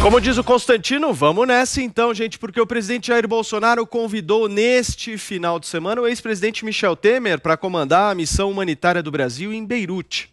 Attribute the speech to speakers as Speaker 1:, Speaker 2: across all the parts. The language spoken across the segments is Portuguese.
Speaker 1: Como diz o Constantino, vamos nessa então, gente, porque o presidente Jair Bolsonaro convidou neste final de semana o ex-presidente Michel Temer para comandar a missão humanitária do Brasil em Beirute.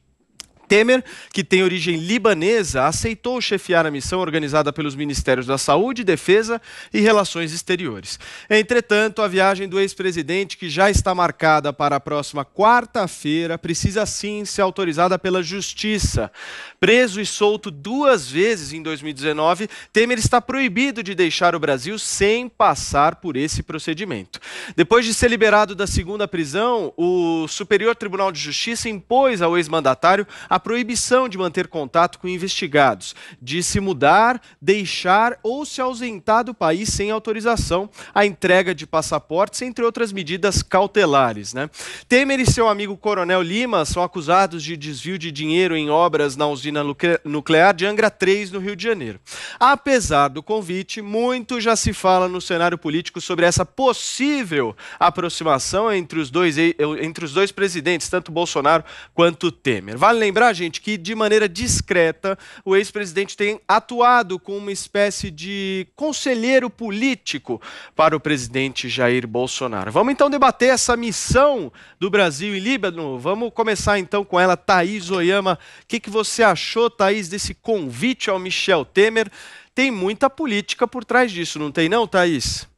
Speaker 1: Temer, que tem origem libanesa, aceitou chefiar a missão organizada pelos Ministérios da Saúde, Defesa e Relações Exteriores. Entretanto, a viagem do ex-presidente, que já está marcada para a próxima quarta-feira, precisa sim ser autorizada pela Justiça. Preso e solto 2 vezes em 2019, Temer está proibido de deixar o Brasil sem passar por esse procedimento. Depois de ser liberado da segunda prisão, o Superior Tribunal de Justiça impôs ao ex-mandatário a proibição de manter contato com investigados, de se mudar, deixar ou se ausentar do país sem autorização, a entrega de passaportes, entre outras medidas cautelares, né? Temer e seu amigo Coronel Lima são acusados de desvio de dinheiro em obras na usina nuclear de Angra 3, no Rio de Janeiro. Apesar do convite, muito já se fala no cenário político sobre essa possível aproximação entre os dois presidentes, tanto Bolsonaro quanto Temer. Vale lembrar, gente, que de maneira discreta o ex-presidente tem atuado como uma espécie de conselheiro político para o presidente Jair Bolsonaro. Vamos então debater essa missão do Brasil em Líbano. Vamos começar então com ela, Thaís Oyama. O que você achou, Thaís, desse convite ao Michel Temer? Tem muita política por trás disso, não tem não, Thaís?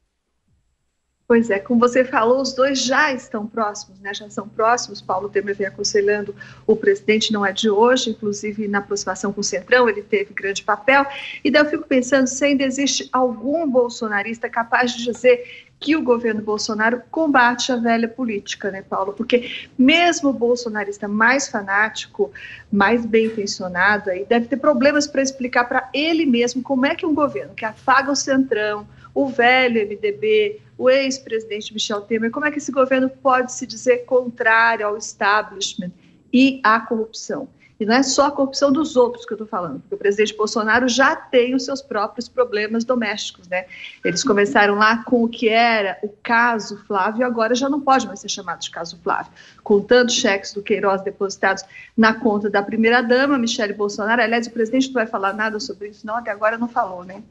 Speaker 2: Pois é, como você falou, os dois já estão próximos, né? Já são próximos. Paulo Temer vem aconselhando o presidente, não é de hoje, inclusive na aproximação com o Centrão ele teve grande papel. E daí eu fico pensando se ainda existe algum bolsonarista capaz de dizer que o governo Bolsonaro combate a velha política, né, Paulo? Porque mesmo o bolsonarista mais fanático, mais bem intencionado, aí deve ter problemas para explicar para ele mesmo como é que um governo que afaga o Centrão, o velho MDB, o ex-presidente Michel Temer, como é que esse governo pode se dizer contrário ao establishment e à corrupção? E não é só a corrupção dos outros que eu estou falando, porque o presidente Bolsonaro já tem os seus próprios problemas domésticos, né? Eles começaram lá com o que era o caso Flávio, e agora já não pode mais ser chamado de caso Flávio, contando cheques do Queiroz depositados na conta da primeira-dama, Michele Bolsonaro. Aliás, o presidente não vai falar nada sobre isso, não, até agora não falou, né?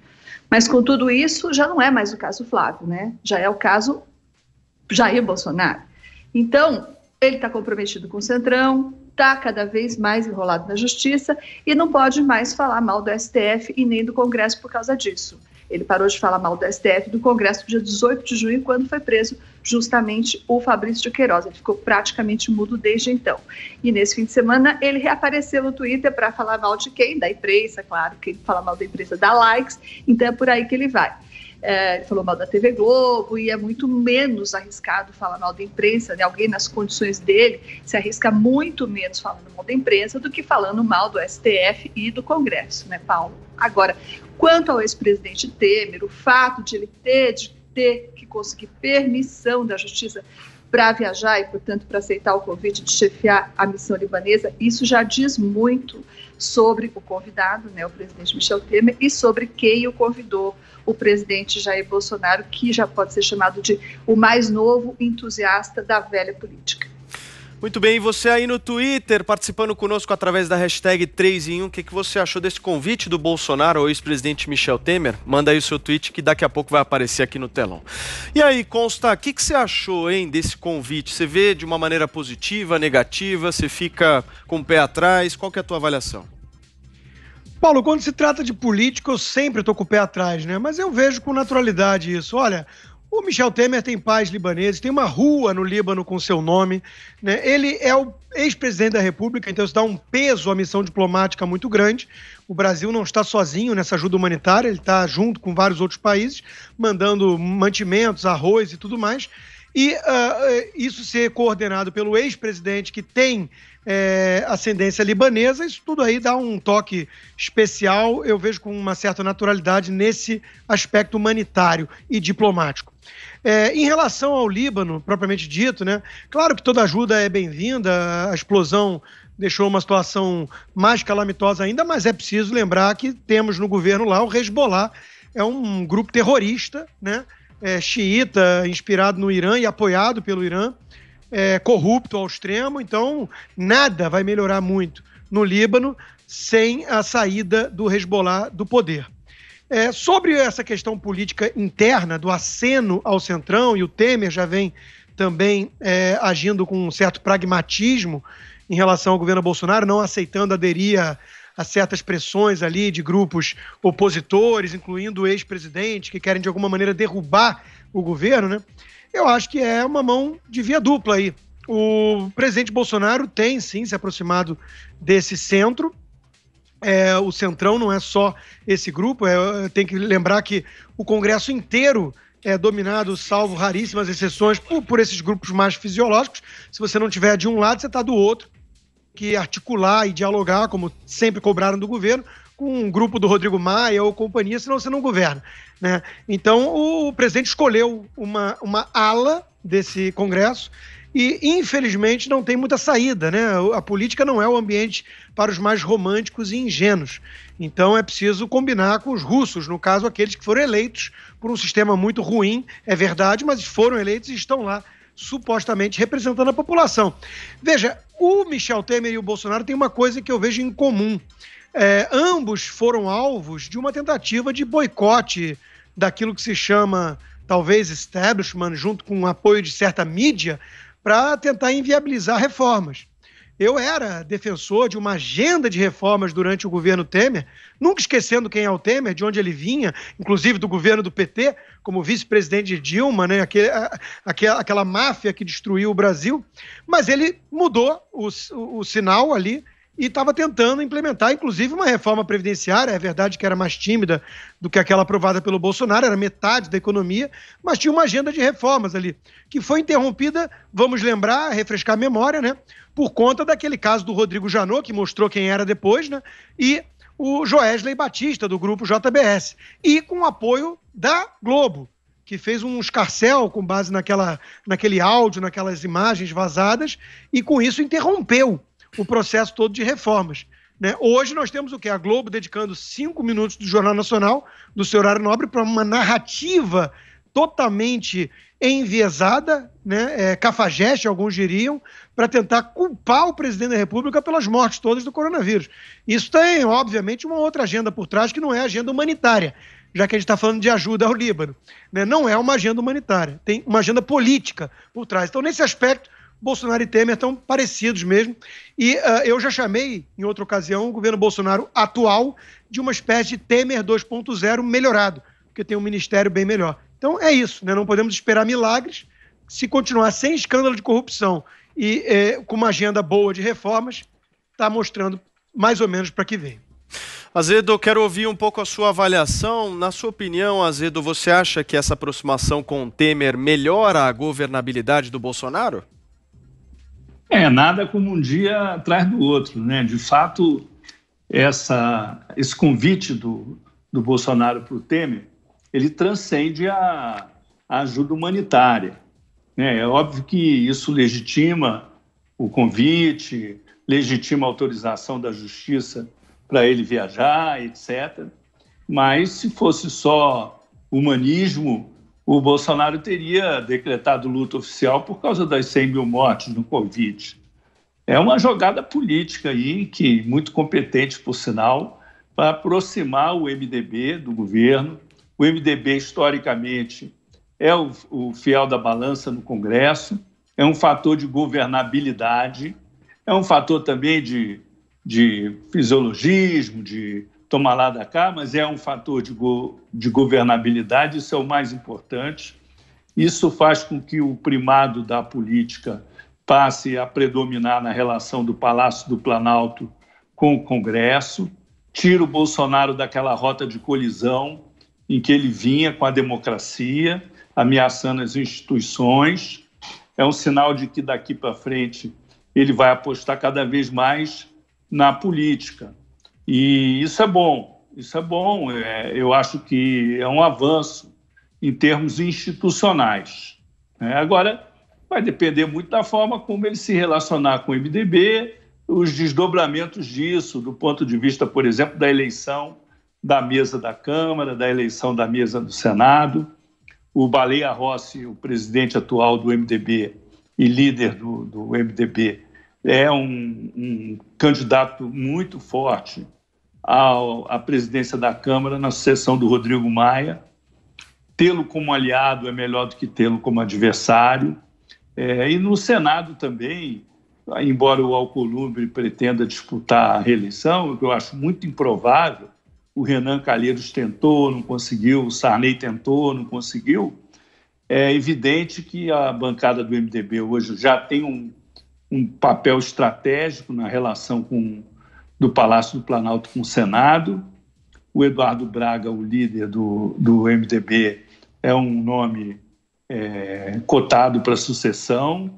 Speaker 2: Mas com tudo isso, já não é mais o caso Flávio, né? Já é o caso Jair Bolsonaro. Então, ele está comprometido com o Centrão, está cada vez mais enrolado na justiça e não pode mais falar mal do STF e nem do Congresso por causa disso. Ele parou de falar mal do STF e do Congresso no dia 18 de junho, quando foi preso justamente o Fabrício de Queiroz. Ele ficou praticamente mudo desde então. E nesse fim de semana ele reapareceu no Twitter para falar mal de quem? Da imprensa, claro. Quem fala mal da imprensa dá likes, então é por aí que ele vai. Ele falou mal da TV Globo e é muito menos arriscado falar mal da imprensa, né? Alguém nas condições dele se arrisca muito menos falando mal da imprensa do que falando mal do STF e do Congresso, né, Paulo? Agora, quanto ao ex-presidente Temer, o fato de ele ter que conseguir permissão da Justiça para viajar e, portanto, para aceitar o convite de chefiar a missão libanesa, isso já diz muito sobre o convidado, né, o presidente Michel Temer, e sobre quem o convidou, o presidente Jair Bolsonaro, que já pode ser chamado de o mais novo entusiasta da velha política.
Speaker 1: Muito bem, e você aí no Twitter, participando conosco através da hashtag 3 em 1, o que você achou desse convite do Bolsonaro ao ex-presidente Michel Temer? Manda aí o seu tweet que daqui a pouco vai aparecer aqui no telão. E aí, Consta, o que você achou, hein, desse convite? Você vê de uma maneira positiva, negativa? Você fica com o pé atrás? Qual que é a tua avaliação?
Speaker 3: Paulo, quando se trata de política, eu sempre estou com o pé atrás, né? Mas eu vejo com naturalidade isso. Olha, o Michel Temer tem pais libaneses, tem uma rua no Líbano com seu nome, né? Ele é o ex-presidente da República, então isso dá um peso à missão diplomática muito grande. O Brasil não está sozinho nessa ajuda humanitária, ele está junto com vários outros países, mandando mantimentos, arroz e tudo mais. E isso ser coordenado pelo ex-presidente que tem ascendência libanesa, isso tudo aí dá um toque especial, eu vejo com uma certa naturalidade nesse aspecto humanitário e diplomático. Em relação ao Líbano, propriamente dito, né, claro que toda ajuda é bem-vinda, a explosão deixou uma situação mais calamitosa ainda, mas é preciso lembrar que temos no governo lá o Hezbollah, é um grupo terrorista, né, xiita, inspirado no Irã e apoiado pelo Irã, corrupto ao extremo, então nada vai melhorar muito no Líbano sem a saída do Hezbollah do poder. Sobre essa questão política interna do aceno ao Centrão, e o Temer já vem também agindo com um certo pragmatismo em relação ao governo Bolsonaro, não aceitando aderir a certas pressões ali de grupos opositores, incluindo o ex-presidente, que querem de alguma maneira derrubar o governo, né? Eu acho que é uma mão de via dupla aí. O presidente Bolsonaro tem, sim, se aproximado desse centro. O Centrão não é só esse grupo, tem que lembrar que o Congresso inteiro é dominado, salvo raríssimas exceções, por esses grupos mais fisiológicos. Se você não tiver de um lado, você está do outro, que articular e dialogar, como sempre cobraram do governo, com um grupo do Rodrigo Maia ou companhia, senão você não governa, né? Então, o presidente escolheu uma ala desse Congresso e, infelizmente, não tem muita saída, né? A política não é o ambiente para os mais românticos e ingênuos. Então, é preciso combinar com os russos, no caso, aqueles que foram eleitos por um sistema muito ruim, é verdade, mas foram eleitos e estão lá supostamente representando a população. Veja, o Michel Temer e o Bolsonaro têm uma coisa que eu vejo em comum. Ambos foram alvos de uma tentativa de boicote daquilo que se chama, talvez, establishment, junto com o apoio de certa mídia, para tentar inviabilizar reformas. Eu era defensor de uma agenda de reformas durante o governo Temer, nunca esquecendo quem é o Temer, de onde ele vinha, inclusive do governo do PT, como vice-presidente de Dilma, né, aquela máfia que destruiu o Brasil, mas ele mudou o sinal ali e estava tentando implementar, inclusive, uma reforma previdenciária. É verdade que era mais tímida do que aquela aprovada pelo Bolsonaro, era metade da economia, mas tinha uma agenda de reformas ali, que foi interrompida, vamos lembrar, refrescar a memória, né, por conta daquele caso do Rodrigo Janot, que mostrou quem era depois, né, e o Joesley Batista, do grupo JBS, e com o apoio da Globo, que fez um escarcéu com base naquele áudio, naquelas imagens vazadas, e com isso interrompeu o processo todo de reformas, né? Hoje nós temos o quê? A Globo dedicando 5 minutos do Jornal Nacional, do seu horário nobre, para uma narrativa totalmente enviesada, né? Cafajeste, alguns diriam, para tentar culpar o presidente da República pelas mortes todas do coronavírus. Isso tem, obviamente, uma outra agenda por trás, que não é a agenda humanitária, já que a gente está falando de ajuda ao Líbano, né? Não é uma agenda humanitária, tem uma agenda política por trás. Então, nesse aspecto, Bolsonaro e Temer estão parecidos mesmo. E eu já chamei, em outra ocasião, o governo Bolsonaro atual de uma espécie de Temer 2.0 melhorado, porque tem um ministério bem melhor. Então é isso, né? Não podemos esperar milagres. Se continuar sem escândalo de corrupção e com uma agenda boa de reformas, está mostrando mais ou menos para que vem.
Speaker 1: Azedo, quero ouvir um pouco a sua avaliação. Na sua opinião, Azedo, você acha que essa aproximação com o Temer melhora a governabilidade do Bolsonaro?
Speaker 4: Nada como um dia atrás do outro, né? De fato, esse convite do Bolsonaro para o Temer, ele transcende a ajuda humanitária, né? É óbvio que isso legitima o convite, legitima a autorização da justiça para ele viajar, etc. Mas, se fosse só humanismo, o Bolsonaro teria decretado luta oficial por causa das 100 mil mortes no Covid. É uma jogada política aí, muito competente, por sinal, para aproximar o MDB do governo. O MDB, historicamente, é o fiel da balança no Congresso, é um fator de governabilidade, é um fator também de fisiologismo, de tomar lá da cá, mas é um fator de governabilidade, isso é o mais importante. Isso faz com que o primado da política passe a predominar na relação do Palácio do Planalto com o Congresso, tira o Bolsonaro daquela rota de colisão em que ele vinha com a democracia, ameaçando as instituições. É um sinal de que daqui para frente ele vai apostar cada vez mais na política. E isso é bom, eu acho que é um avanço em termos institucionais. Agora, vai depender muito da forma como ele se relacionar com o MDB, os desdobramentos disso, do ponto de vista, por exemplo, da eleição da mesa da Câmara, da eleição da mesa do Senado. O Baleia Rossi, o presidente atual do MDB e líder do MDB, é um candidato muito forte à presidência da Câmara na sucessão do Rodrigo Maia. Tê-lo como aliado é melhor do que tê-lo como adversário. E no Senado também, embora o Alcolumbre pretenda disputar a reeleição, o que eu acho muito improvável, o Renan Calheiros tentou, não conseguiu, o Sarney tentou, não conseguiu. É evidente que a bancada do MDB hoje já tem um papel estratégico na relação do Palácio do Planalto com o Senado. O Eduardo Braga, o líder do MDB, é um nome cotado para a sucessão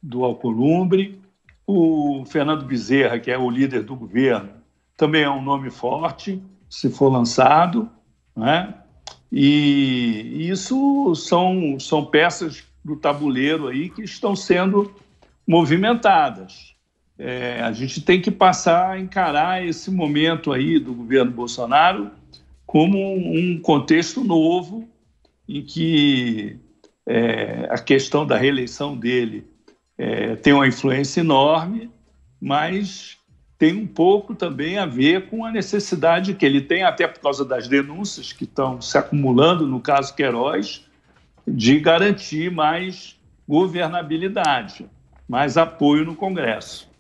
Speaker 4: do Alcolumbre. O Fernando Bezerra, que é o líder do governo, também é um nome forte, se for lançado, né? E isso são peças do tabuleiro aí que estão sendo movimentadas. A gente tem que passar a encarar esse momento aí do governo Bolsonaro como um contexto novo em que a questão da reeleição dele tem uma influência enorme, mas tem um pouco também a ver com a necessidade que ele tem, até por causa das denúncias que estão se acumulando no caso Queiroz, de garantir mais governabilidade, mais apoio no Congresso.